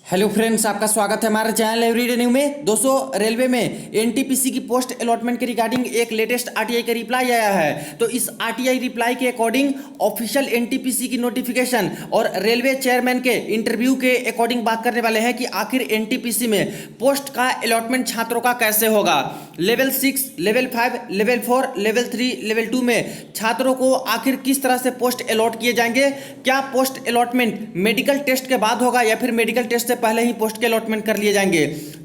Hello friends, आपका स्वागत है हमारे चैनल एवरीडे न्यू में। दोस्तों, रेलवे में एनटीपीसी की पोस्ट अलॉटमेंट के रिगार्डिंग एक लेटेस्ट आरटीआई का रिप्लाई आया है। तो इस आरटीआई रिप्लाई के अकॉर्डिंग ऑफिशियल एनटीपीसी की नोटिफिकेशन और रेलवे चेयरमैन के इंटरव्यू के अकॉर्डिंग बात करने वाले हैं कि आखिर एनटीपीसी में पोस्ट का अलॉटमेंट छात्रों का कैसे होगा। Level 6, level 5, level 4, level 3, level 2 में छात्रों को आखिर किस तरह से पोस्ट अलॉट किए जाएंगे। क्या पोस्ट अलॉटमेंट मेडिकल टेस्ट के बाद होगा या फिर मेडिकल टेस्ट पहले ही पोस्ट के अलॉटमेंट कर लिए जाएंगे।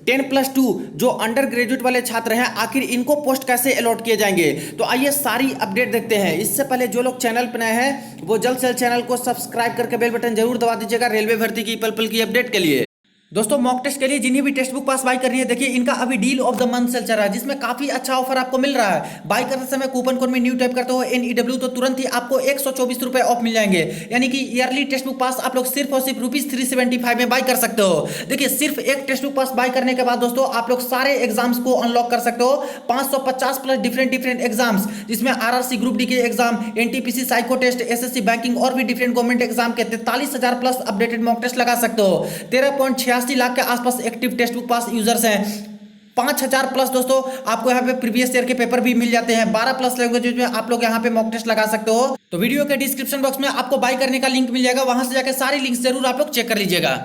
10+2 जो अंडर ग्रेजुएट वाले छात्र हैं, आखिर इनको पोस्ट कैसे अलॉट किए जाएंगे। तो आइए सारी अपडेट देखते हैं। इससे पहले जो लोग चैनल पर नए हैं वो जल्द से जल्द चैनल को सब्सक्राइब करके बेल बटन जरूर दबा दीजिएगा रेलवे भर्ती की पल पल की अपडेट के लिए। दोस्तों, मॉक टेस्ट के लिए जिन्हें भी टेक्स्ट बुक पास बाय करनी है, देखिए इनका अभी deal of the month sale चल रहा है, जिसमें काफी अच्छा ऑफर आपको मिल रहा है। बाय करते समय कूपन कोड में न्यू टाइप करते हो NEW, तो तुरंत ही आपको 124 रुपए ऑफ मिल जाएंगे। यानी कि ईयरली टेक्स्ट बुक पास आप लोग सिर्फ और सिर्फ ₹375 में बाय कर सकते हो। देखिए, सिर्फ एक टेक्स्ट बुक पास बाय करने के बाद दोस्तों आप लोग सारे एग्जाम्स को अनलॉक कर सकते हो। 550 प्लस डिफरेंट एग्जाम्स, जिसमें RRC ग्रुप डी के exam, NTPC psycho test, SSC banking और भी डिफरेंट गवर्नमेंट एग्जाम के 43,000 प्लस अपडेटेड मॉक टेस्ट लगा सकते हो। 13.86 लाख के आसपास एक्टिव टेक्स्ट बुक पास यूजर्स हैं। 5,000 प्लस दोस्तों आपको यहाँ पे प्रीवियस ईयर के पेपर भी मिल जाते हैं। 12 प्लस लैंग्वेज में आप लोग यहाँ पे मॉक टेस्ट लगा सकते हो। तो वीडियो के डिस्क्रिप्शन बॉक्स में आपको बाय करने का लिंक मिल जाएगा, वहां से जाकर सारी लिंक्स जरूर आप लोग चेक कर लीजिएगा।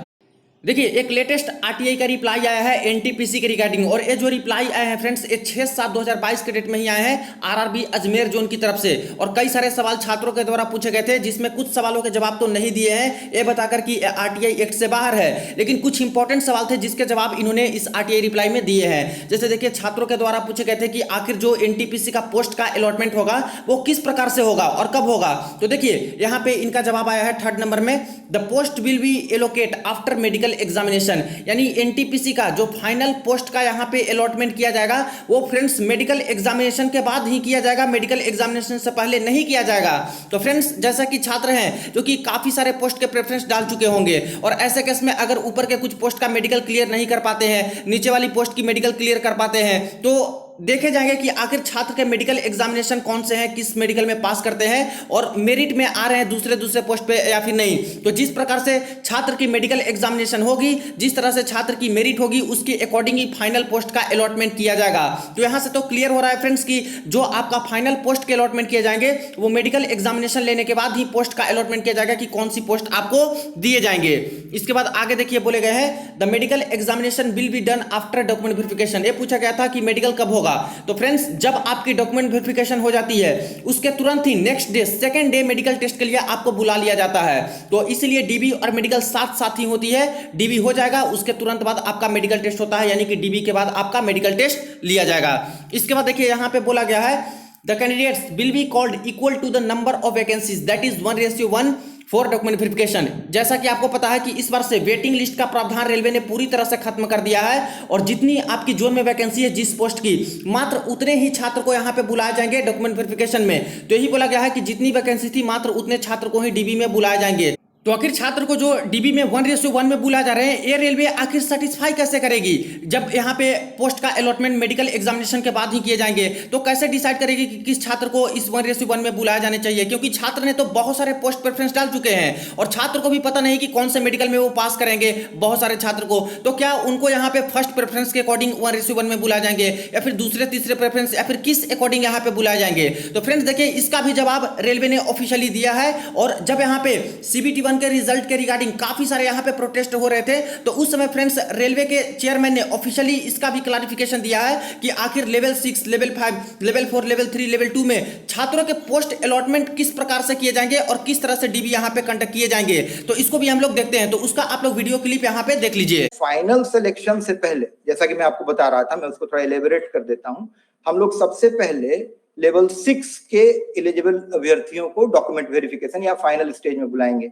देखिए, एक लेटेस्ट आरटीआई का रिप्लाई आया है एनटीपीसी के रिगार्डिंग, और ये जो रिप्लाई आया है फ्रेंड्स, ये 6/7/2022 के डेट में ही आए हैं आरआरबी अजमेर जोन की तरफ से। और कई सारे सवाल छात्रों के द्वारा पूछे गए थे, जिसमें कुछ सवालों के जवाब तो नहीं दिए हैं ये बताकर कि आरटीआई एक्ट से बाहर है, लेकिन कुछ इंपॉर्टेंट सवाल थे जिसके जवाब इन्होंने इस आरटीआई रिप्लाई में दिए हैं। जैसे देखिए, छात्रों के द्वारा पूछे गए थे कि आखिर जो एनटीपीसी का पोस्ट का अलॉटमेंट होगा वो किस प्रकार से होगा और कब होगा। तो देखिए, यहाँ पे इनका जवाब आया है 3rd नंबर में, the post will be allocate after medical examination. यानी एनटीपीसी का जो फाइनल पोस्ट का यहां पे अलॉटमेंट किया जाएगा वो फ्रेंड्स मेडिकल एग्जामिनेशन के बाद ही किया जाएगा, मेडिकल एग्जामिनेशन से पहले नहीं किया जाएगा। तो फ्रेंड्स, जैसा कि छात्र हैं जो कि काफी सारे पोस्ट के प्रेफरेंस डाल चुके होंगे, और ऐसे केस में अगर ऊपर के कुछ पोस्ट का मेडिकल क्लियर नहीं कर पाते हैं, नीचे वाली पोस्ट की मेडिकल क्लियर कर पाते हैं, तो देखे जाएंगे कि आखिर छात्र के मेडिकल एग्जामिनेशन कौन से हैं, किस मेडिकल में पास करते हैं और मेरिट में आ रहे हैं दूसरे पोस्ट पे या फिर नहीं। तो जिस प्रकार से छात्र की मेडिकल एग्जामिनेशन होगी, जिस तरह से छात्र की मेरिट होगी, उसके अकॉर्डिंग ही फाइनल पोस्ट का अलॉटमेंट किया जाएगा। तो यहां से तो क्लियर हो रहा है फ्रेंड्स कि जो आपका फाइनल पोस्ट के अलॉटमेंट किए जाएंगे वो मेडिकल एग्जामिनेशन लेने के बाद ही पोस्ट का अलॉटमेंट किया जाएगा कि कौन सी पोस्ट आपको दिए जाएंगे। इसके बाद आगे देखिए, बोले गए हैं the medical examination will be done after document verification. ये पूछा गया था कि मेडिकल कब होगा। तो फ्रेंड्स, जब आपकी डॉक्यूमेंट वेरिफिकेशन हो जाती है उसके तुरंत ही next day, second day medical test के लिए आपको बुला लिया जाता है। तो इसलिए डीबी और मेडिकल साथ साथ ही होती है। डीबी हो जाएगा, उसके तुरंत बाद आपका मेडिकल टेस्ट होता है, यानी कि डीबी के बाद आपका मेडिकल टेस्ट लिया जाएगा। इसके बाद देखिए, यहां पे बोला गया है the candidates will be called equal to the number of vacancies, that is 1:1 for document verification. जैसा कि आपको पता है कि इस बार से वेटिंग लिस्ट का प्रावधान रेलवे ने पूरी तरह से खत्म कर दिया है, और जितनी आपकी जोन में वैकेंसी है जिस पोस्ट की, मात्र उतने ही छात्र को यहां पे बुलाए जाएंगे डॉक्यूमेंट वेरिफिकेशन में। तो यही बोला गया है कि जितनी वैकेंसी थी मात्र उतने छात्र को ही डीबी में बुलाए जाएंगे। तो आखिर छात्र को जो डीबी में 1:1 में बुलाए जा रहे हैं, ये रेलवे आखिर सेटिस्फाई कैसे करेगी जब यहाँ पे पोस्ट का अलॉटमेंट मेडिकल एग्जामिनेशन के बाद ही किए जाएंगे। तो कैसे डिसाइड करेगी कि किस छात्र को इस 1:1 में बुलाया जाने चाहिए, क्योंकि छात्र ने तो बहुत सारे पोस्ट प्रेफरेंस डाल चुके हैं और छात्र को भी पता नहीं कि कौन से मेडिकल में वो पास करेंगे बहुत सारे छात्र को। तो क्या उनको यहाँ पे फर्स्ट प्रेफरेंस के अकॉर्डिंग 1:1 में बुलाए जाएंगे या फिर दूसरे तीसरे प्रेफरेंस, या फिर किस अकॉर्डिंग यहाँ पे बुलाए जाएंगे। तो फ्रेंड्स देखिए, इसका भी जवाब रेलवे ने ऑफिशियली दिया है। और जब यहाँ पे CBT 1 के रिजल्ट के रिगार्डिंग काफी सारे यहाँ पे प्रोटेस्ट हो रहे थे, तो उस समय फ्रेंड्स रेलवे के चेयरमैन ने ऑफिशियली इसका भी क्लैरिफिकेशन दिया है कि आखिर level 6, level 5, level 4, level 3, level 2 में छात्रों के पोस्ट अलॉटमेंट किस प्रकार से किए जाएंगे और किस तरह से डीबी यहाँ पे कंडक्ट किए जाएंगे। तो इसको भी हम लोग देखते हैं, तो उसका आप लोग वीडियो क्लिप यहाँ पे देख लीजिए। फाइनल सिलेक्शन से पहले, जैसा कि मैं आपको बता रहा था, मैं उसको थोड़ा एलेबोरेट कर देता हूं। हम लोग सबसे पहले लेवल 6 के एलिजिबल अभ्यर्थियों को डॉक्यूमेंट वेरिफिकेशन या फाइनल स्टेज में बुलाएंगे।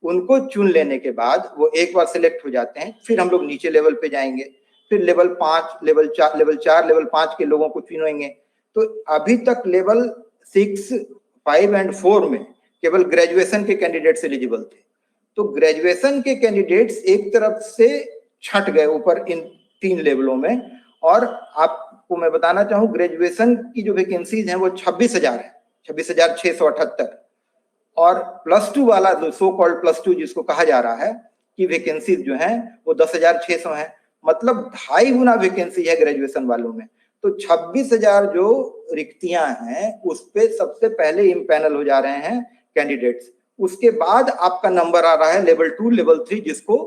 उनको चुन लेने के बाद वो एक बार सिलेक्ट हो जाते हैं, फिर हम लोग नीचे लेवल पे जाएंगे, फिर लेवल 5, लेवल 4, लेवल 5 के लोगों को चुनेंगे। तो अभी तक लेवल 6, 5 और 4 में केवल ग्रेजुएशन के कैंडिडेट्स एलिजिबल थे। तो ग्रेजुएशन के कैंडिडेट्स एक तरफ से छट गए ऊपर इन 3 लेवलों में। और आपको मैं बताना चाहूँ, ग्रेजुएशन की जो वैकेंसीज हैं वो 26,000 है, 26,678। और +2 वाला, जो सो कॉल्ड +2 जिसको कहा जा रहा है, की वैकेंसी जो है वो 10,600 है, मतलब 2.5 गुना वैकेंसी है ग्रेजुएशन वालों में। तो 26,000 जो रिक्तियां हैं उस पे सबसे पहले इम्पैनल हो जा रहे हैं कैंडिडेट्स। उसके बाद आपका नंबर आ रहा है लेवल 2, लेवल 3, जिसको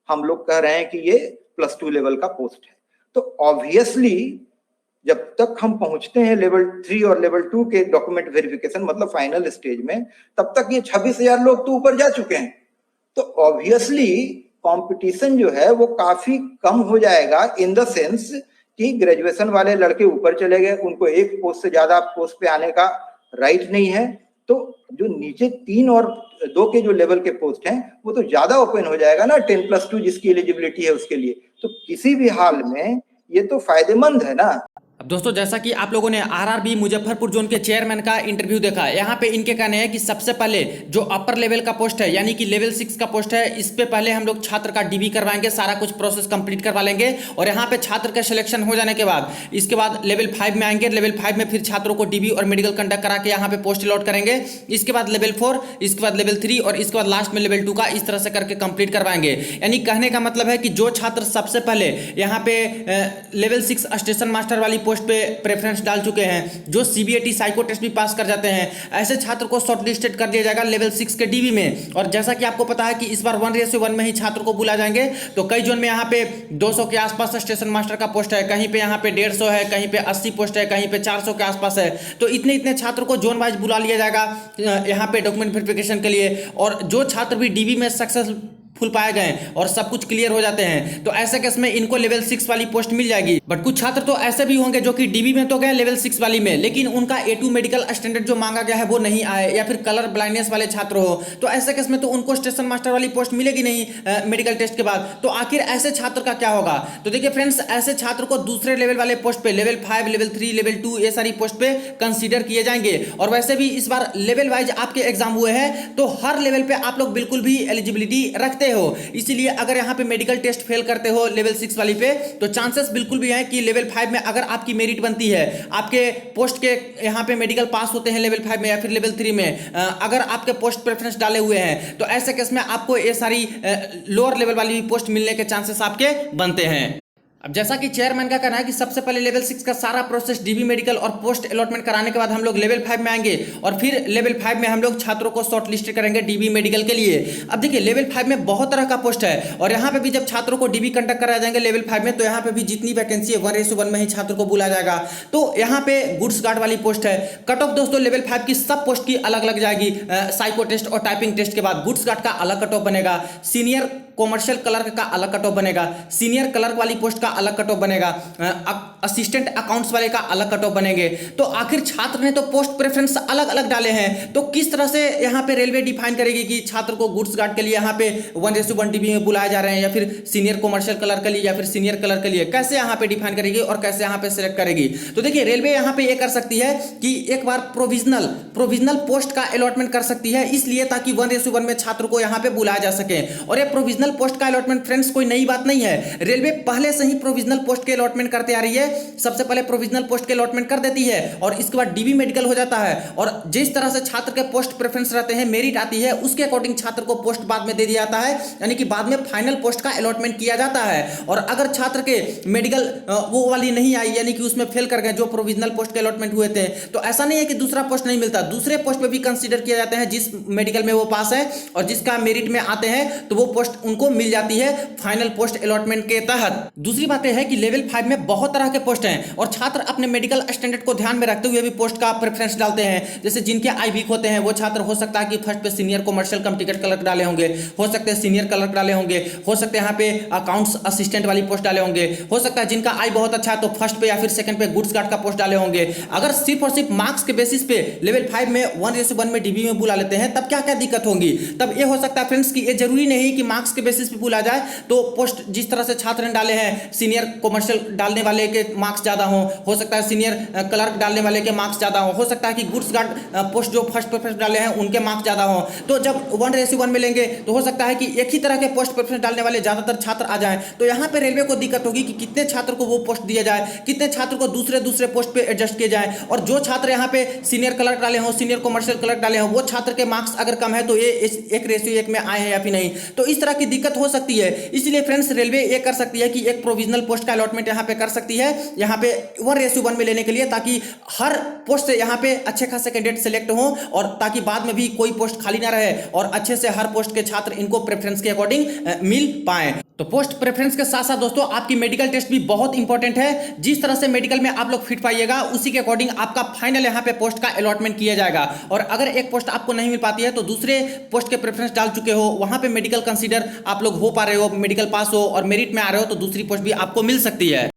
हम लोग कह रहे हैं कि ये +2 लेवल का पोस्ट है। तो ऑब्वियसली जब तक हम पहुंचते हैं लेवल 3 और लेवल 2 के डॉक्यूमेंट वेरिफिकेशन मतलब फाइनल स्टेज में, तब तक ये 26,000 लोग तो ऊपर जा चुके हैं। तो ऑब्वियसली कंपटीशन जो है वो काफी कम हो जाएगा, इन द सेंस कि ग्रेजुएशन वाले लड़के ऊपर चले गए, उनको एक पोस्ट से ज्यादा पोस्ट पे आने का राइट नहीं है। तो जो नीचे 3 और 2 के जो लेवल के पोस्ट हैं वो तो ज्यादा ओपन हो जाएगा ना, 10+2 जिसकी एलिजिबिलिटी है उसके लिए। तो किसी भी हाल में ये तो फायदेमंद है ना। अब दोस्तों जैसा कि आप लोगों ने आरआरबी मुजफ्फरपुर जोन के चेयरमैन का इंटरव्यू देखा, यहाँ पे इनके कहने हैं कि सबसे पहले जो अपर लेवल का पोस्ट है यानी कि लेवल 6 का पोस्ट है, इस पे पहले हम लोग छात्र का डीबी करवाएंगे, सारा कुछ प्रोसेस कंप्लीट करवा लेंगे और यहाँ पे छात्र का सिलेक्शन हो जाने के बाद इसके बाद लेवल 5 में आएंगे। लेवल 5 में फिर छात्रों को डीबी और मेडिकल कंडक्ट करा के यहाँ पे पोस्ट अलॉट करेंगे। इसके बाद लेवल 4, इसके बाद लेवल 3 और इसके बाद लास्ट में लेवल 2 का इस तरह से करके कंप्लीट करवाएंगे। यानी कहने का मतलब है कि जो छात्र सबसे पहले यहाँ पे लेवल 6 स्टेशन मास्टर वाली पोस्ट पे प्रेफरेंस डाल चुके हैं, जो सीबीएटी साइको टेस्ट भी पास कर जाते हैं, ऐसे छात्र को शॉर्टलिस्टेड कर दिया जाएगा लेवल 6 के डीबी में। और जैसा कि आपको पता है कि इस बार 1:1 में ही छात्र को बुला जाएंगे। तो कई जोन में यहाँ पे 200 के आसपास स्टेशन मास्टर का पोस्ट है, कहीं पे यहाँ पे 150 है, कहीं पे 80 पोस्ट है, कहीं पे 400 के आसपास है। तो इतने छात्र को जोन वाइज बुला लिया जाएगा यहाँ पे डॉक्यूमेंट वेरिफिकेशन के लिए। और जो छात्र भी डीबी में सक्सेसफुल पाए गए और सब कुछ क्लियर हो जाते हैं तो ऐसे केस में इनको लेवल 6 वाली पोस्ट मिल जाएगी। बट कुछ छात्र तो ऐसे भी होंगे जो कि डीबी में तो गए लेवल 6 वाली में, लेकिन उनका A2 मेडिकल स्टैंडर्ड जो मांगा गया है वो नहीं आए, या फिर कलर ब्लाइंडनेस वाले छात्र हो, तो ऐसे केस में तो उनको स्टेशन मास्टर वाली पोस्ट मिलेगी नहीं मेडिकल टेस्ट के बाद। तो आखिर ऐसे छात्र का क्या होगा? तो देखिए फ्रेंड्स, ऐसे छात्र को दूसरे लेवल वाले पोस्ट पे लेवल 5, लेवल 3, लेवल 2 ये सारी पोस्ट पे कंसीडर किए जाएंगे। और वैसे भी इस बार लेवल वाइज आपके एग्जाम हुए हैं तो हर लेवल पे आप लोग बिल्कुल भी एलिजिबिलिटी रखते हो। इसलिए अगर यहाँ पे मेडिकल टेस्ट फेल करते हो लेवल 6 वाली पे तो चांसेस बिल्कुल भी हैं कि लेवल 5 में अगर आपकी मेरिट बनती है, आपके पोस्ट के यहाँ पे मेडिकल पास होते हैं लेवल 5 में या फिर लेवल 3 में, अगर आपके पोस्ट प्रेफरेंस डाले हुए हैं तो ऐसे केस में आपको ये सारी लोअर लेवल वाली पोस्ट मिलने के चांसेस आपके बनते हैं। अब जैसा कि चेयरमैन का कहना है कि सबसे पहले लेवल 6 का सारा प्रोसेस डीबी मेडिकल और पोस्ट अलॉटमेंट कराने के बाद हम लोग लेवल 5 में आएंगे और फिर लेवल 5 में हम लोग छात्रों को शॉर्ट लिस्ट करेंगे डीबी मेडिकल के लिए। अब देखिए लेवल 5 में बहुत तरह का पोस्ट है और यहाँ पे भी जब छात्रों को डीबी कंडक्ट कराया जाएंगे लेवल 5 में तो यहाँ पे भी जितनी वैकेंसी है 1:1 में ही छात्रों को बुलाया जाएगा। तो यहाँ पे गुड्स गार्ड वाली पोस्ट है। कट ऑफ दोस्तों लेवल 5 की सब पोस्ट की अलग अलग जाएगी। साइको टेस्ट और टाइपिंग टेस्ट के बाद गुड्स गार्ड का अलग कट ऑफ बनेगा, सीनियर कॉमर्शियल क्लर्क का अलग कट ऑफ बनेगा, सीनियर क्लर्क वाली पोस्ट का अलग कट ऑफ बनेगा, असिस्टेंट अकाउंट्स वाले का अलग कट ऑफ बनेंगे। तो आखिर छात्र ने तो पोस्ट प्रेफरेंस अलग अलग डाले हैं, तो किस तरह से यहाँ पे रेलवे डिफाइन करेगी कि छात्र को गुड्स गार्ड के लिए यहाँ पे 1:1 डीबी में बुलाए जा रहे हैं या फिर सीनियर कॉमर्शियल क्लर्क के लिए या फिर सीनियर क्लर्क के लिए, कैसे यहाँ पे डिफाइन करेगी और कैसे यहाँ पे सिलेक्ट करेगी? तो देखिए रेलवे यहाँ पे ये कर सकती है कि एक बार प्रोविजनल पोस्ट का अलॉटमेंट कर सकती है, इसलिए ताकि 1:1 में छात्र को यहाँ पे बुलाया जा सके। और ये प्रोविजनल पोस्ट का अलॉटमेंट फ्रेंड्स कोई नई बात नहीं है, रेलवे पहले से ही प्रोविजनल पोस्ट के अलॉटमेंट करते आ रही है। सबसे पहले प्रोविजनल पोस्ट के अलॉटमेंट कर देती है और इसके बाद डीबी मेडिकल हो जाता है और जिस तरह से छात्र के पोस्ट प्रेफरेंस रहते हैं, मेरिट आती है, उसके अकॉर्डिंग छात्र को पोस्ट बाद में दे दिया जाता है, यानी कि बाद में फाइनल पोस्ट का अलॉटमेंट किया जाता है। और अगर छात्र के मेडिकल वो वाली नहीं आई यानी कि उसमें फेल कर गए जो प्रोविजनल पोस्ट के अलॉटमेंट हुए थे, तो ऐसा नहीं है कि दूसरा पोस्ट नहीं मिलता, दूसरे पोस्ट पे भी कंसीडर किया जाते हैं। जिस मेडिकल में वो पास है और जिसका मेरिट में आते हैं तो वो पोस्ट उनको मिल जाती है फाइनल पोस्ट अलॉटमेंट के तहत। दूसरी बात है कि लेवल 5 में बहुत तरह के पोस्ट हैं और छात्र अपने मेडिकल स्टैंडर्ड को ध्यान में रखते हुए भी पोस्ट का प्रेफरेंस डालते हैं। जैसे जिनके आई वीक होते हैं वो छात्र हो सकता है कि फर्स्ट पे सीनियर कॉमर्शियल कम टिकट क्लर्क डाले होंगे, हो सकते हैं सीनियर क्लर्क डाले होंगे, हो सकते हैं यहाँ पे अकाउंट्स असिस्टेंट वाली पोस्ट डाले होंगे, हो सकता है जिनका आई बहुत अच्छा है तो फर्स्ट पे या फिर सेकंड पे गुड्स गार्ड का पोस्ट डाले होंगे। अगर सिर्फ और सिर्फ मार्क्स के बेसिस पे लेवल 5 में 1:1 में डीबी में बुला लेते हैं तब क्या क्या दिक्कत होगी? तब ये हो सकता है फ्रेंड्स कि ये जरूरी नहीं कि मार्क्स के बेसिस पे बुला जाए, तो पोस्ट जिस तरह से छात्र ने डाले हैं सीनियर कॉमर्शियल डालने वाले के मार्क्स ज़्यादा हो सकता है सीनियर क्लर्क डालने वाले के मार्क्स ज़्यादा हो सकता है कि गुड्स गार्ड पोस्ट जो फर्स्ट प्रेफरेंस डाले हैं उनके मार्क्स ज़्यादा हो। तो जब 1:1 में लेंगे तो हो सकता है कि एक ही तरह के पोस्ट प्रेफरेंस डालने वाले ज़्यादातर छात्र आ जाएं। तो यहाँ पे रेलवे को दिक्कत होगी कि कितने छात्र को वो पोस्ट दिया जाए, कितने छात्र को दूसरे पोस्ट पे एडजस्ट किए जाए। और जो छात्र यहाँ पे सीनियर क्लर्क डाले हों, सीनियर कॉमर्शियल क्लर्क डाले हों, वो छात्र के मार्क्स अगर कम है तो ये 1:1 में आए हैं या फिर नहीं। तो इस तरह की दिक्कत हो सकती है। इसलिए फ्रेंड्स रेलवे ये कर सकती है कि एक प्रोविजनल पोस्ट का अलॉटमेंट यहाँ पे कर सकती है, यहाँ पे 1:1 में लेने के लिए, ताकि हर पोस्ट से यहाँ पे अच्छे खासे कैंडिडेट सेलेक्ट हो और ताकि बाद में भी कोई पोस्ट खाली ना रहे और अच्छे से हर पोस्ट के छात्र इनको प्रेफरेंस के अकॉर्डिंग मिल पाए। तो पोस्ट प्रेफरेंस के साथ साथ दोस्तों आपकी मेडिकल टेस्ट भी बहुत इंपॉर्टेंट है। जिस तरह से मेडिकल में आप लोग फिट पाइएगा उसी के अकॉर्डिंग आपका फाइनल यहाँ पे पोस्ट का अलॉटमेंट किया जाएगा। और अगर एक पोस्ट आपको नहीं मिल पाती है तो दूसरे पोस्ट के प्रेफरेंस डाल चुके हो, वहां पे मेडिकल कंसीडर आप लोग हो पा रहे हो, मेडिकल पास हो और मेरिट में आ रहे हो, तो दूसरी पोस्ट भी आपको मिल सकती है।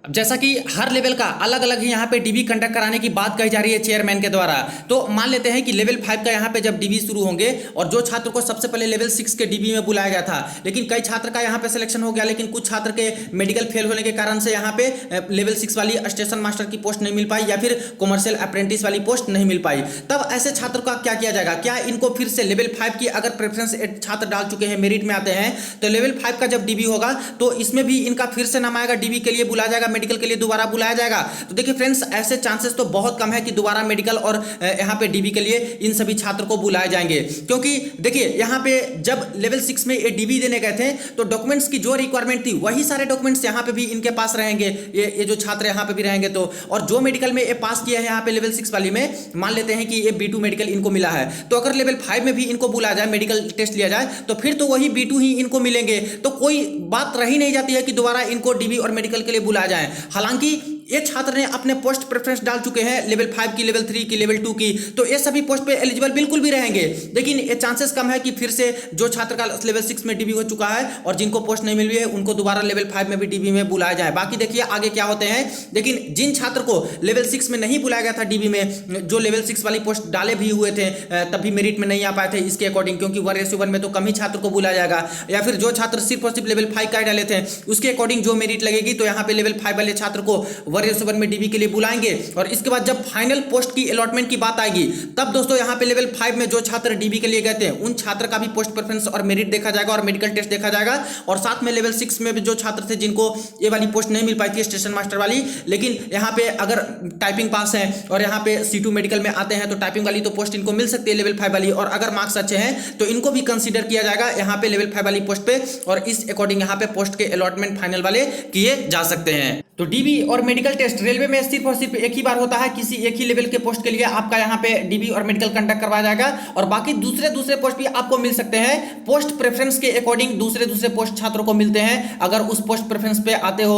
जैसा कि हर लेवल का अलग अलग ही यहाँ पे डीबी कंडक्ट कराने की बात कही जा रही है चेयरमैन के द्वारा। तो मान लेते हैं कि लेवल 5 का यहाँ पे जब डीबी शुरू होंगे और जो छात्र को सबसे पहले लेवल 6 के डीबी में बुलाया गया था, लेकिन कई छात्र का यहाँ पे सिलेक्शन हो गया, लेकिन कुछ छात्र के मेडिकल फेल होने के कारण से यहाँ पे लेवल 6 वाली स्टेशन मास्टर की पोस्ट नहीं मिल पाई या फिर कॉमर्शियल अप्रेंटिस वाली पोस्ट नहीं मिल पाई। तब ऐसे छात्र का क्या किया जाएगा? क्या इनको फिर से लेवल 5 की अगर प्रेफरेंस छात्र डाल चुके हैं, मेरिट में आते हैं, तो लेवल 5 का जब डीबी होगा तो इसमें भी इनका फिर से नाम आएगा, डीबी के लिए बुलाया जाएगा, मेडिकल के लिए दोबारा बुलाया जाएगा? तो देखिए फ्रेंड्स, ऐसे चांसेस तो बहुत कम है कि दोबारा मेडिकल और यहाँ पे डीबी के लिए इन सभी छात्र को बुलाए जाएंगे। क्योंकि देखिए यहाँ पे जब लेवल 6 में ये डीबी देने गए थे तो डॉक्यूमेंट्स की जो रिक्वायरमेंट थी वही सारे डॉक्यूमेंट्स यहाँ पे भी इनके पास रहेंगे, ये जो छात्र यहाँ पे भी रहेंगे। तो और जो मेडिकल में ये पास किया है यहाँ पे लेवल 6 वाली में, मान लेते हैं कि ये B2 मेडिकल इनको मिला है, तो अगर लेवल 5 में भी इनको बुलाया जाए, मेडिकल टेस्ट लिया जाए, तो फिर तो वही B2 ही इनको मिलेंगे। तो कोई बात रही नहीं जाती है कि दोबारा इनको डीबी और मेडिकल के लिए बुलाया जाए। हालांकि ये छात्र ने अपने पोस्ट प्रेफरेंस डाल चुके हैं लेवल 5 की, लेवल 3 की, लेवल 2 की, तो ये सभी पोस्ट पे एलिजिबल बिल्कुल भी रहेंगे। लेकिन ये चांसेस कम है कि फिर से जो छात्र का लेवल 6 में डीबी हो चुका है और जिनको पोस्ट नहीं मिल रही है उनको दोबारा लेवल 5 में भी डीबी में बुलाया जाए। बाकी देखिए आगे क्या होते हैं। लेकिन जिन छात्र को लेवल 6 में नहीं बुलाया गया था डीबी में, जो लेवल 6 वाली पोस्ट डाले भी हुए थे तभी मेरिट में नहीं आ पाए थे इसके अकॉर्डिंग, क्योंकि 1:1 में तो कम ही छात्र को बुलाया जाएगा, या फिर जो छात्र सिर्फ और सिर्फ लेवल 5 का डाले थे उसके अकॉर्डिंग जो मेरिट लगेगी, तो यहाँ पे लेवल 5 वाले छात्र को 1:1 में डीबी लिए बुलाएंगे। और इसके बाद जब फाइनल पोस्ट की अलॉटमेंट की बात आएगी तब दोस्तों यहाँ पे लेवल 5 में जो छात्र डीबी के लिए गए थे उन छात्र का भी पोस्ट प्रेफरेंस और मेरिट देखा जाएगा और मेडिकल टेस्ट देखा जाएगा। और साथ में लेवल 6 में भी जो छात्र थे जिनको ये वाली पोस्ट नहीं मिल पाई थी स्टेशन मास्टर वाली, लेकिन यहाँ पे अगर टाइपिंग पास है और यहाँ पे C2 मेडिकल में आते हैं तो टाइपिंग वाली तो पोस्ट इनको मिल सकती है लेवल 5 वाली, और अगर मार्क्स अच्छे हैं तो इनको भी कंसीडर किया जाएगा यहाँ पे लेवल 5 वाली पोस्ट पे, और इस अकॉर्डिंग यहाँ पे पोस्ट के अलॉटमेंट फाइनल वाले किए जा सकते हैं। तो डीबी और मेडिकल टेस्ट रेलवे में सिर्फ और सिर्फ एक ही बार होता है, किसी एक ही लेवल के पोस्ट के लिए आपका यहाँ पे डीबी और मेडिकल कंडक्ट करवाया जाएगा, और बाकी दूसरे पोस्ट भी आपको मिल सकते हैं। पोस्ट प्रेफरेंस के अकॉर्डिंग दूसरे पोस्ट छात्रों को मिलते हैं, अगर उस पोस्ट प्रेफरेंस पे आते हो,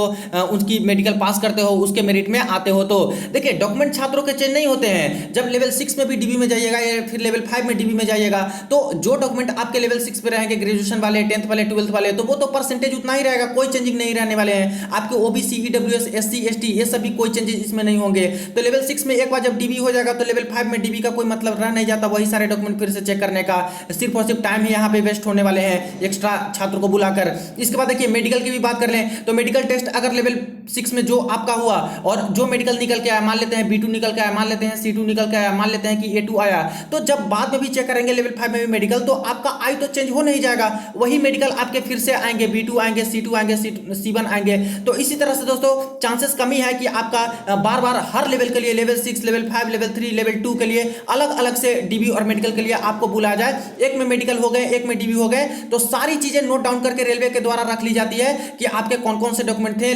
उसकी मेडिकल पास करते हो, उसके मेरिट में आते हो। तो देखिए डॉक्यूमेंट छात्रों के चेंज नहीं होते हैं। जब लेवल 6 में भी डीबी में जाइएगा या फिर लेवल 5 में डीबी में जाइएगा तो जो डॉक्यूमेंट आपके लेवल 6 पे रहेंगे, ग्रेजुएशन वाले, 10th वाले, 12th वाले, तो वो तो परसेंटेज उतना ही रहेगा, कोई चेंजिंग नहीं रहने वाले हैं। आपके OBC, EWS, SC, ST ये सभी कोई चेंजेस इसमें नहीं होंगे। तो लेवल 6 में एक बार जब डीबी हो जाएगा तो लेवल 5 में डीबी का कोई मतलब रह नहीं जाता, वही सारे डॉक्यूमेंट फिर से चेक करने का सिर्फ और सिर्फ टाइम ही यहाँ पे वेस्ट होने वाले हैं एक्स्ट्रा छात्र को बुलाकर। इसके बाद देखिए मेडिकल की भी बात कर लें तो मेडिकल टेस्ट अगर लेवल 6 में जो आपका हुआ और जो मेडिकल निकल के आया, मान लेते हैं B2 निकल के आया, मान लेते हैं C2 निकल के आया, मान लेते हैं कि A2 आया, तो जब बाद में भी चेक करेंगे लेवल 5 में भी मेडिकल, तो आपका आई तो चेंज हो नहीं जाएगा, वही मेडिकल आपके फिर से आएंगे, B2 आएंगे, C2 आएंगे, C1 आएंगे। तो इसी तरह से दोस्तों चांसेस कमी है कि आपका बार बार हर लेवल के लिए लेवल 6, लेवल 5, लेवल 3, लेवल 2 के लिए अलग अलग से डीबी और मेडिकल के लिए आपको बुलाया जाए। एक में मेडिकल हो गए, एक में डीबी हो गए, तो सारी चीजें नोट डाउन करके रेलवे के द्वारा रख ली जाती है कि आपके कौन कौन से डॉक्यूमेंट थे,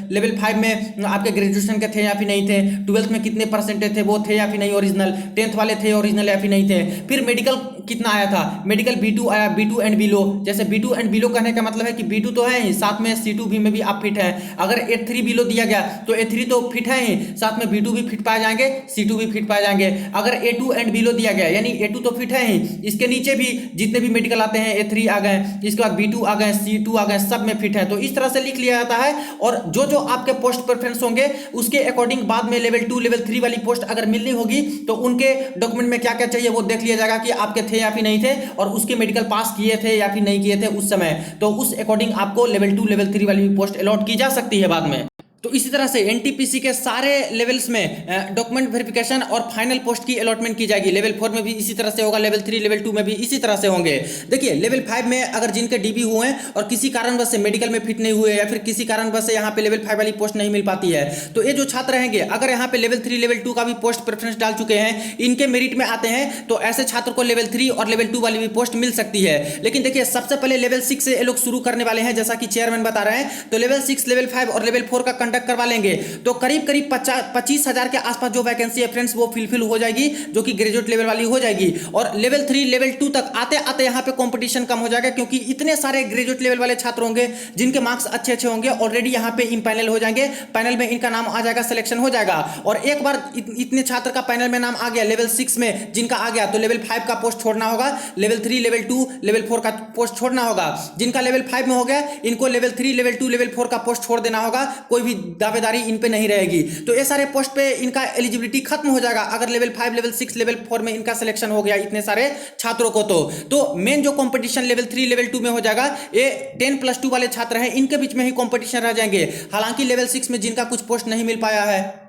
लेवल 5 में आपके ग्रेजुएशन के थे या फिर नहीं थे, 12th में कितने परसेंटेज थे वो थे या फिर नहीं ओरिजिनल, 10th वाले थे ओरिजिनल या फिर नहीं थे, फिर मेडिकल कितना आया था, मेडिकल B2 आया, B2 एंड बिलो। जैसे B2 एंड बिलो कहने का मतलब है कि B2 तो है ही, साथ में C2 भी में भी आप फिट है। अगर A3 बिलो दिया गया तो A3 तो फिट है ही, साथ में B2 भी फिट पाए जाएंगे, C2 भी फिट पाए जाएंगे। अगर A2 एंड बिलो दिया गया यानी A2 तो फिट है ही, इसके नीचे भी जितने भी मेडिकल आते हैं A3 आ गए, इसके बाद B2 आ गए, C2 आ गए, सब में फिट है। तो इस तरह से लिख लिया जाता है। और जो जो आपके पोस्ट प्रेफरेंस होंगे उसके अकॉर्डिंग बाद में लेवल 2 लेवल 3 वाली पोस्ट अगर मिलनी होगी तो उनके डॉक्यूमेंट में क्या क्या चाहिए वो देख लिया जाएगा कि आपके थे या फिर नहीं थे, और उसके मेडिकल पास किए थे या फिर नहीं किए थे उस समय, तो उस अकॉर्डिंग आपको लेवल 2 लेवल 3 वाली पोस्ट अलॉट की जा सकती है बाद में। तो इसी तरह से एनटीपीसी के सारे लेवल्स में डॉक्यूमेंट वेरिफिकेशन और फाइनल पोस्ट की अलॉटमेंट की जाएगी। लेवल 4 में भी इसी तरह से होगा, लेवल 3 लेवल 2 में भी इसी तरह से होंगे। देखिए लेवल 5 में अगर जिनके डीबी हुए हैं और किसी कारणवश से मेडिकल में फिट नहीं हुए या फिर किसी कारणवश से यहाँ पे लेवल 5 वाली पोस्ट नहीं मिल पाती है, तो ये जो छात्र रहेंगे अगर यहाँ पे लेवल 3 लेवल 2 का भी पोस्ट प्रेफरेंस डाल चुके हैं, इनके मेरिट में आते हैं, तो ऐसे छात्र को लेवल 3 और लेवल 2 वाली भी पोस्ट मिल सकती है। लेकिन देखिए सबसे पहले लेवल 6 से ये लोग शुरू करने वाले हैं, जैसा कि चेयरमैन बता रहे हैं, तो लेवल 6 लेवल 5 और लेवल 4 का कंडक्ट करवा लेंगे तो करीब करीब 25,000 के आसपास जो वैकेंसी है फ्रेंड्स वो फिलफिल हो जाएगी, जो कि ग्रेजुएट लेवल वाली हो जाएगी। और लेवल 3 लेवल 2 तक आते आते यहाँ पे कंपटीशन कम हो जाएगा, क्योंकि इतने सारे ग्रेजुएट लेवल वाले छात्र होंगे जिनके मार्क्स अच्छे अच्छे होंगे, ऑलरेडी यहाँ पे पैनल हो जाएंगे, पैनल में इनका नाम आ जाएगा, सिलेक्शन हो जाएगा। और एक बार इतने छात्र का पैनल में नाम आ गया, लेवल 6 में जिनका आ गया, तो लेवल 5 का पोस्ट छोड़ना होगा, लेवल 3 लेवल 2 लेवल 4 का पोस्ट छोड़ना होगा। जिनका लेवल 5 में हो गया इनको लेवल 3 लेवल 2 लेवल 4 का पोस्ट छोड़ देना होगा, कोई भी दावेदारी इन पे नहीं रहेगी। तो ये सारे पोस्ट पे इनका एलिजिबिलिटी खत्म हो जाएगा अगर लेवल 5 लेवल 6 लेवल 4 में इनका सिलेक्शन हो गया इतने सारे छात्रों को। तो मेन जो कंपटीशन लेवल 3 लेवल 2 में हो जाएगा, ये 10+2 वाले छात्र हैं, इनके बीच में ही कंपटीशन रह जाएंगे। हालांकि लेवल 6 में जिनका कुछ पोस्ट नहीं मिल पाया है,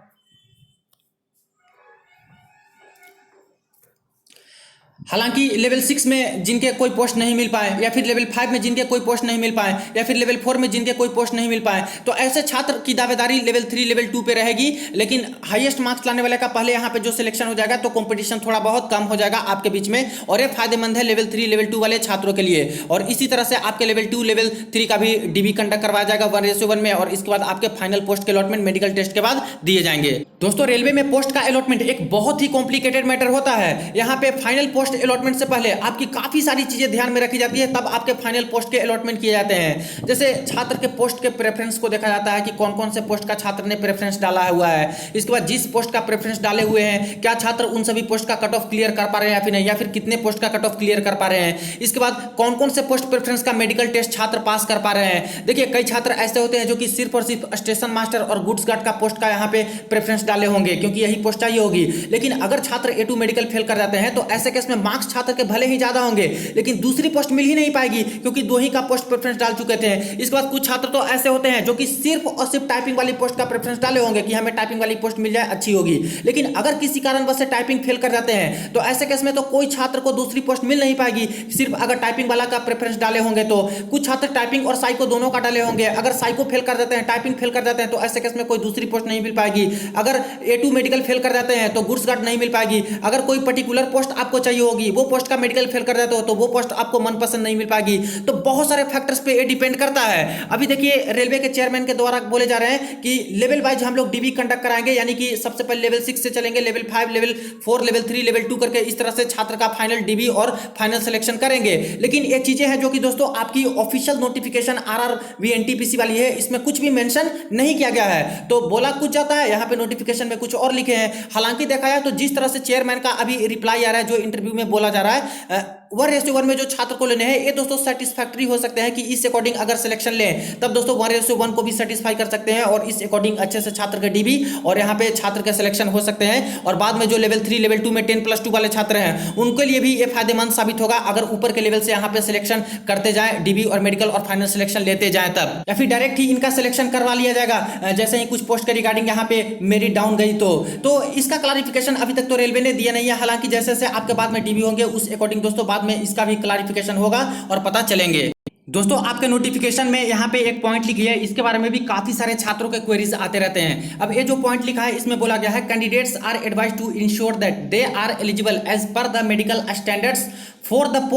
हालांकि लेवल 6 में जिनके कोई पोस्ट नहीं मिल पाए, या फिर लेवल 5 में जिनके कोई पोस्ट नहीं मिल पाए, या फिर लेवल 4 में जिनके कोई पोस्ट नहीं मिल पाए, तो ऐसे छात्र की दावेदारी लेवल 3 लेवल 2 पे रहेगी। लेकिन हाईएस्ट मार्क्स लाने वाले का पहले यहाँ पे जो सिलेक्शन हो जाएगा, तो कंपटीशन थोड़ा बहुत कम हो जाएगा आपके बीच में, और ये फायदेमंद है लेवल 3 लेवल 2 वाले छात्रों के लिए। और इसी तरह से आपके लेवल 2 लेवल 3 का भी डीबी कंडक्ट करवाया जाएगा 1:1 में, और इसके बाद आपके फाइनल पोस्ट के अलॉटमेंट मेडिकल टेस्ट के बाद दिए जाएंगे। दोस्तों रेलवे में पोस्ट का अलॉटमेंट एक बहुत ही कॉम्प्लिकेटेड मैटर होता है। यहाँ पे फाइनल पोस्ट अलॉटमेंट से पहले आपकी काफी सारी चीजें ध्यान में रखी जाती है, तब आपके फाइनल पोस्ट के अलॉटमेंट किए जाते हैं। जैसे छात्र के पोस्ट के प्रेफरेंस को देखा जाता है कि कौन कौन से पोस्ट का छात्र ने प्रेफरेंस डाला हुआ है। इसके बाद जिस पोस्ट का प्रेफरेंस डाले हुए हैं, क्या छात्र उन सभी पोस्ट का कट ऑफ क्लियर कर पा रहे हैं या फिर नहीं, या फिर कितने पोस्ट का कट ऑफ क्लियर कर पा रहे हैं। इसके बाद कौन कौन से पोस्ट प्रेफरेंस का मेडिकल टेस्ट छात्र पास कर पा रहे हैं। देखिए कई छात्र ऐसे होते हैं जो कि सिर्फ और सिर्फ स्टेशन मास्टर और गुड्स गार्ड का पोस्ट का यहाँ पे प्रेफरेंस डाले होंगे, क्योंकि यही पोस्ट चाहिए होगी। लेकिन अगर छात्र A2 मेडिकल फेल कर जाते हैं, तो ऐसे केस में मार्क्स छात्र के भले ही ज्यादा होंगे, लेकिन दूसरी पोस्ट मिल ही नहीं पाएगी, क्योंकि दो ही का पोस्ट प्रेफरेंस डाल चुके थे। इसके बाद कुछ छात्र तो ऐसे होते हैं जो कि सिर्फ और सिर्फ टाइपिंग वाली पोस्ट का प्रेफरेंस डाले होंगे कि हमें टाइपिंग वाली पोस्ट मिल जाए, अच्छी होगी। लेकिन अगर किसी कारणवश से टाइपिंग फेल कर जाते हैं, तो ऐसे केस में तो कोई छात्र को दूसरी पोस्ट मिल नहीं पाएगी, सिर्फ अगर टाइपिंग वाला का प्रेफरेंस डाले होंगे। तो कुछ छात्र टाइपिंग और साइको दोनों का डाले होंगे, अगर साइको फेल कर जाते हैं, टाइपिंग फेल कर जाते हैं, तो ऐसे केस में कोई दूसरी पोस्ट नहीं मिल पाएगी। अगर A2 मेडिकल फेल कर जाते हैं तो गुड्स गार्ड नहीं मिल पाएगी। अगर कोई पर्टिकुलर पोस्ट आपको चाहिए होगी, वो पोस्ट का मेडिकल फेल कर जाते हो, तो वो पोस्ट आपको मनपसंद नहीं मिल पाएगी। तो बहुत सारे फैक्टर्स पे ये डिपेंड करता है। अभी देखिए रेलवे के चेयरमैन के द्वारा बोले जा रहे हैं कि लेवल वाइज हम लोग डीबी कंडक्ट कराएंगे, यानी कि सबसे पहले लेवल 6 से चलेंगे, लेवल 5 लेवल 4 लेवल 3 लेवल 2 करके इस तरह से छात्र का फाइनल डीबी और फाइनल सिलेक्शन करेंगे। लेकिन ये चीजें हैं जो कि दोस्तों आपकी ऑफिशियल नोटिफिकेशन RRB NTPC वाली है, इसमें कुछ भी मेंशन नहीं किया गया है। तो बोला कुछ जाता है, यहाँ पे नोटिफिकेशन में कुछ और लिखे हैं। हालांकि देखा जाए तो जिस तरह से चेयरमैन का अभी रिप्लाई आ रहा है, जो इंटरव्यू में बोला जा रहा है, 1:1 में जो छात्र को लेने हैं, ये दोस्तों सेटिस्फैक्टरी हो सकते हैं कि इस अकॉर्डिंग अगर सिलेक्शन लें, तब दोस्तों 1:1 को भी सेटिस्फाई कर सकते हैं, और इस अकॉर्डिंग अच्छे से छात्र के डीबी और यहाँ पे छात्र के सिलेक्शन हो सकते हैं। और बाद में जो लेवल 3 लेवल 2 में 10+2 वाले छात्र हैं, उनके लिए भी ये फायदेमंद साबित होगा अगर ऊपर के लेवल से यहाँ पे सिलेक्शन करते जाए, डीबी और मेडिकल और फाइनल सिलेक्शन लेते जाए तब, या फिर डायरेक्ट ही इनका सिलेक्शन करवा लिया जाएगा जैसे ही कुछ पोस्ट के रिगार्डिंग यहाँ पे मेरिट डाउन गई। तो इसका क्लैरिफिकेशन अभी तक तो रेलवे ने दिया नहीं है। हालांकि जैसे जैसे आपके बाद में डीबी होंगे, उस अकॉर्डिंग दोस्तों बाद में इसका भी क्लैरिफिकेशन होगा और पता चलेंगे। दोस्तों आपके नोटिफिकेशन में यहाँ पे एक पॉइंट लिखी है, इसके बारे में भी काफी सारे छात्रों के क्वेरीज आते रहते हैं। अब ये जो पॉइंट लिखा है, इसमें बोला गया है candidates are advised to ensure that they are eligible as per the medical standards for the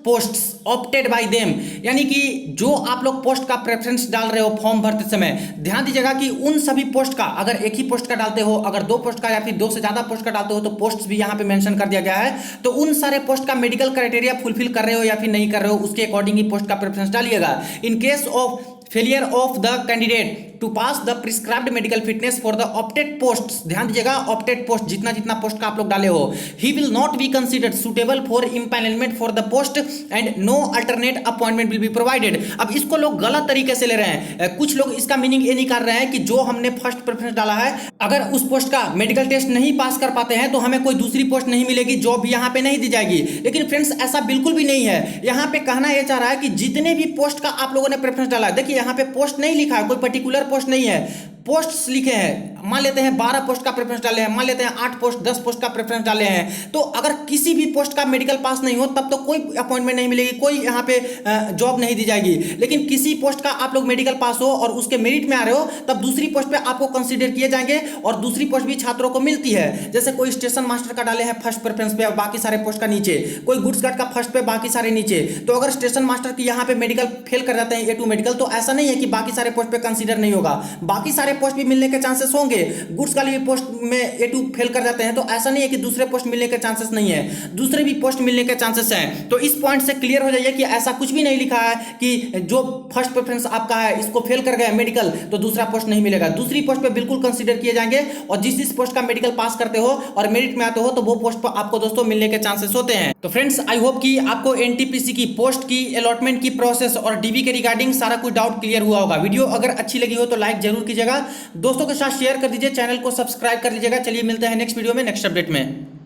posts opted by them. यानी कि जो आप लोग पोस्ट का प्रेफरेंस डाल रहे हो फॉर्म भरते समय, ध्यान दीजिएगा कि उन सभी पोस्ट का, अगर एक ही पोस्ट का डालते हो, अगर 2 पोस्ट का या फिर 2 से ज्यादा पोस्ट का डालते हो, तो पोस्ट भी यहाँ पे मेंशन कर दिया गया है। तो उन सारे पोस्ट का मेडिकल क्राइटेरिया फुलफिल कर रहे हो या फिर नहीं कर रहे हो, उसके अकॉर्डिंग ही पोस्ट का प्रेफरेंस डालिएगा। In case of failure of the candidate to pass the prescribed medical fitness for the opted post, ध्यान दीजिएगा ऑप्टेड पोस्ट, जितना जितना पोस्ट का आप लोग डाले हो, he will not be considered suitable for empanelment for the post and no alternate appointment will be provided. अब इसको लोग गलत तरीके से ले रहे हैं, कुछ लोग इसका मीनिंग ये निकाल रहे हैं कि जो हमने फर्स्ट प्रेफरेंस डाला है, अगर उस पोस्ट का मेडिकल टेस्ट नहीं पास कर पाते हैं तो हमें कोई दूसरी पोस्ट नहीं मिलेगी, जॉब यहाँ पे नहीं दी जाएगी। लेकिन फ्रेंड्स ऐसा बिल्कुल भी नहीं है। यहाँ पे कहना यह चाह रहा है कि जितने भी पोस्ट का आप लोगों ने प्रेफरेंस डाला, देखिए यहाँ पे पोस्ट नहीं लिखा है, कोई पर्टिकुलर पोस्ट नहीं है, पोस्ट्स लिखे हैं। मान लेते हैं 12 पोस्ट का प्रेफरेंस डाले हैं, मान लेते हैं 8 पोस्ट 10 पोस्ट का प्रेफरेंस डाले हैं, तो अगर किसी भी पोस्ट का मेडिकल पास नहीं हो तब तो कोई अपॉइंटमेंट नहीं मिलेगी, कोई यहाँ पे जॉब नहीं दी जाएगी। लेकिन किसी पोस्ट का आप लोग मेडिकल पास हो और उसके मेरिट में आ रहे हो, तब दूसरी पोस्ट पे आपको कंसीडर किए जाएंगे और दूसरी पोस्ट भी छात्रों को मिलती है। जैसे कोई स्टेशन मास्टर का डाले हैं फर्स्ट प्रेफरेंस पे, बाकी सारे पोस्ट का नीचे, कोई गुड्स गार्ड का फर्स्ट पे, बाकी सारे नीचे। तो अगर स्टेशन मास्टर की यहाँ पे मेडिकल फेल कर जाते हैं A2 मेडिकल, तो ऐसा नहीं है कि बाकी सारे पोस्ट पे कंसीडर नहीं होगा, बाकी सारे पोस्ट भी मिलने के चांसेस होंगे। गुड्स का भी पोस्ट में A2 फेल कर जाते हैं, तो ऐसा नहीं है कि दूसरे पोस्ट मिलने के चांसेस नहीं है, दूसरे भी पोस्ट मिलने के चांसेस हैं। तो इस पॉइंट से क्लियर हो जाइए कि ऐसा कुछ भी नहीं लिखा है कि जो फर्स्ट प्रेफरेंस आपका है इसको फेल कर गए मेडिकल तो दूसरा पोस्ट नहीं मिलेगा, दूसरी पोस्ट पे बिल्कुल कंसीडर किए जाएंगे और जिस पोस्ट का मेडिकल पास करते हो और मेरिट में आते हो तो वो पोस्ट पर आपको दोस्तों मिलने के चांसेस होते हैं। तो फ्रेंड्स आई होप कि आपको एनटीपीसी की पोस्ट की अलॉटमेंट की प्रोसेस और डीबी के रिगार्डिंग सारा कुछ डाउट क्लियर हुआ होगा। वीडियो अगर अच्छी लगी हो तो लाइक जरूर कीजिएगा, दोस्तों के साथ शेयर कर दीजिए, चैनल को सब्सक्राइब कर लीजिएगा। चलिए मिलते हैं नेक्स्ट वीडियो में नेक्स्ट अपडेट में।